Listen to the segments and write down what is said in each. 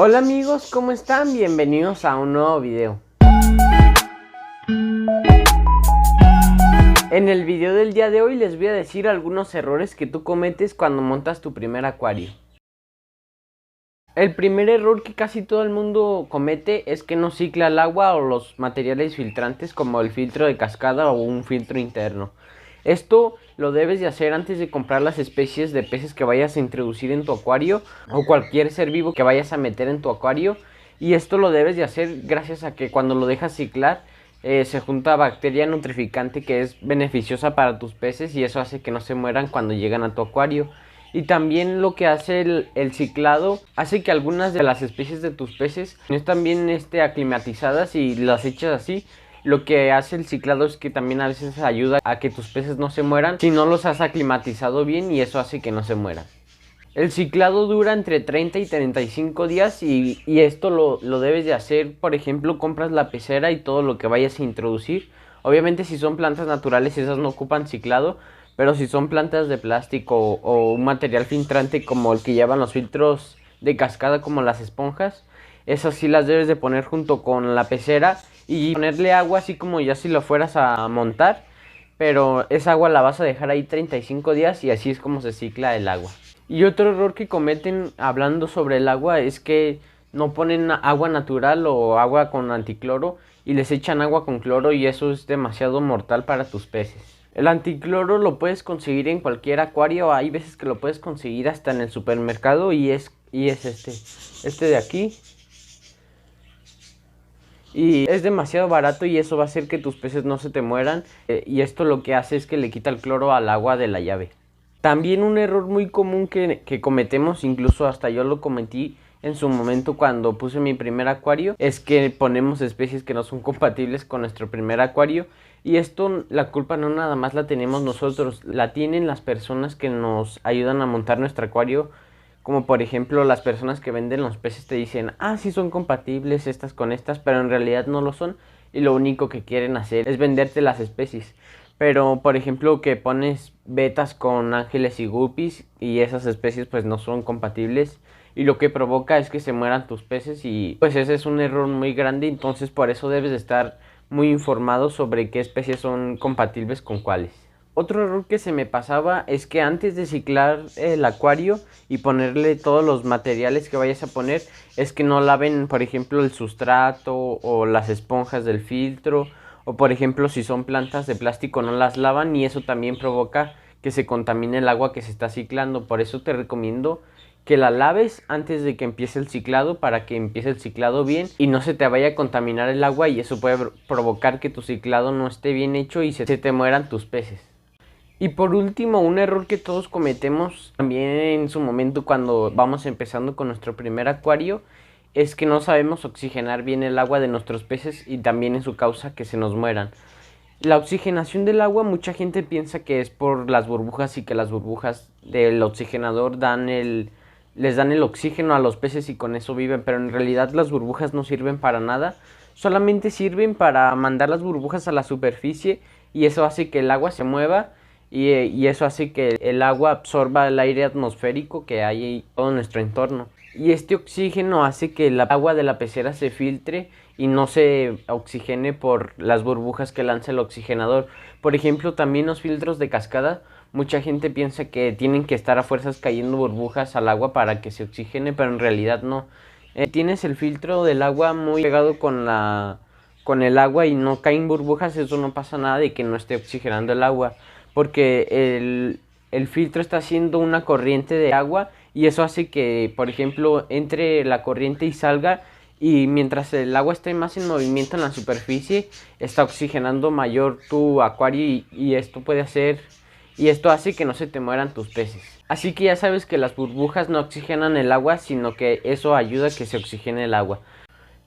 Hola amigos, ¿cómo están? Bienvenidos a un nuevo video. En el video del día de hoy les voy a decir algunos errores que tú cometes cuando montas tu primer acuario. El primer error que casi todo el mundo comete es que no cicla el agua o los materiales filtrantes como el filtro de cascada o un filtro interno. Esto lo debes de hacer antes de comprar las especies de peces que vayas a introducir en tu acuario o cualquier ser vivo que vayas a meter en tu acuario. Y esto lo debes de hacer gracias a que cuando lo dejas ciclar se junta bacteria nutrificante que es beneficiosa para tus peces y eso hace que no se mueran cuando llegan a tu acuario. Y también lo que hace el ciclado hace que algunas de las especies de tus peces no están bien aclimatizadas y las echas así. Lo que hace el ciclado es que también a veces ayuda a que tus peces no se mueran si no los has aclimatizado bien y eso hace que no se mueran. El ciclado dura entre 30 y 35 días y esto lo debes de hacer, por ejemplo, compras la pecera y todo lo que vayas a introducir. Obviamente si son plantas naturales esas no ocupan ciclado, pero si son plantas de plástico o un material filtrante como el que llevan los filtros de cascada como las esponjas, esas sí las debes de poner junto con la pecera y ponerle agua así como ya si lo fueras a montar, pero esa agua la vas a dejar ahí 35 días y así es como se cicla el agua. Y otro error que cometen hablando sobre el agua es que no ponen agua natural o agua con anticloro y les echan agua con cloro y eso es demasiado mortal para tus peces. El anticloro lo puedes conseguir en cualquier acuario, hay veces que lo puedes conseguir hasta en el supermercado y es este de aquí. Y es demasiado barato y eso va a hacer que tus peces no se te mueran y esto lo que hace es que le quita el cloro al agua de la llave. También un error muy común que cometemos, incluso hasta yo lo cometí en su momento cuando puse mi primer acuario, es que ponemos especies que no son compatibles con nuestro primer acuario. Y esto, la culpa no nada más la tenemos nosotros, la tienen las personas que nos ayudan a montar nuestro acuario. Como por ejemplo las personas que venden los peces te dicen, ah, sí son compatibles estas con estas, pero en realidad no lo son. Y lo único que quieren hacer es venderte las especies. Pero por ejemplo que pones betas con ángeles y guppies y esas especies pues no son compatibles. Y lo que provoca es que se mueran tus peces y pues ese es un error muy grande. Entonces por eso debes de estar muy informado sobre qué especies son compatibles con cuáles. Otro error que se me pasaba es que antes de ciclar el acuario y ponerle todos los materiales que vayas a poner, es que no laven, por ejemplo, el sustrato o las esponjas del filtro, o por ejemplo, si son plantas de plástico no las lavan y eso también provoca que se contamine el agua que se está ciclando. Por eso te recomiendo que la laves antes de que empiece el ciclado para que empiece el ciclado bien y no se te vaya a contaminar el agua y eso puede provocar que tu ciclado no esté bien hecho y se te mueran tus peces. Y por último, un error que todos cometemos también en su momento cuando vamos empezando con nuestro primer acuario es que no sabemos oxigenar bien el agua de nuestros peces y también en su causa que se nos mueran. La oxigenación del agua mucha gente piensa que es por las burbujas y que las burbujas del oxigenador les dan el oxígeno a los peces y con eso viven, pero en realidad las burbujas no sirven para nada, solamente sirven para mandar las burbujas a la superficie y eso hace que el agua se mueva y eso hace que el agua absorba el aire atmosférico que hay en todo nuestro entorno. Y este oxígeno hace que el agua de la pecera se filtre y no se oxigene por las burbujas que lanza el oxigenador. Por ejemplo, también los filtros de cascada, mucha gente piensa que tienen que estar a fuerzas cayendo burbujas al agua para que se oxigene, pero en realidad no. Tienes el filtro del agua muy pegado con el agua y no caen burbujas, eso no pasa nada de que no esté oxigenando el agua, porque el filtro está haciendo una corriente de agua y eso hace que, por ejemplo, entre la corriente y salga, y mientras el agua esté más en movimiento en la superficie, está oxigenando mayor tu acuario y esto hace que no se te mueran tus peces. Así que ya sabes que las burbujas no oxigenan el agua, sino que eso ayuda a que se oxigene el agua.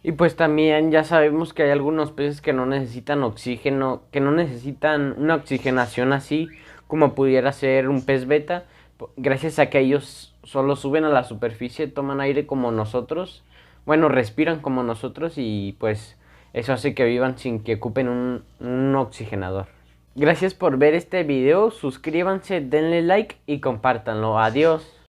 Y pues también ya sabemos que hay algunos peces que no necesitan oxígeno, que no necesitan una oxigenación así como pudiera ser un pez beta, gracias a que ellos solo suben a la superficie, toman aire como nosotros, bueno, respiran como nosotros y pues eso hace que vivan sin que ocupen un oxigenador. Gracias por ver este video, suscríbanse, denle like y compártanlo. Adiós.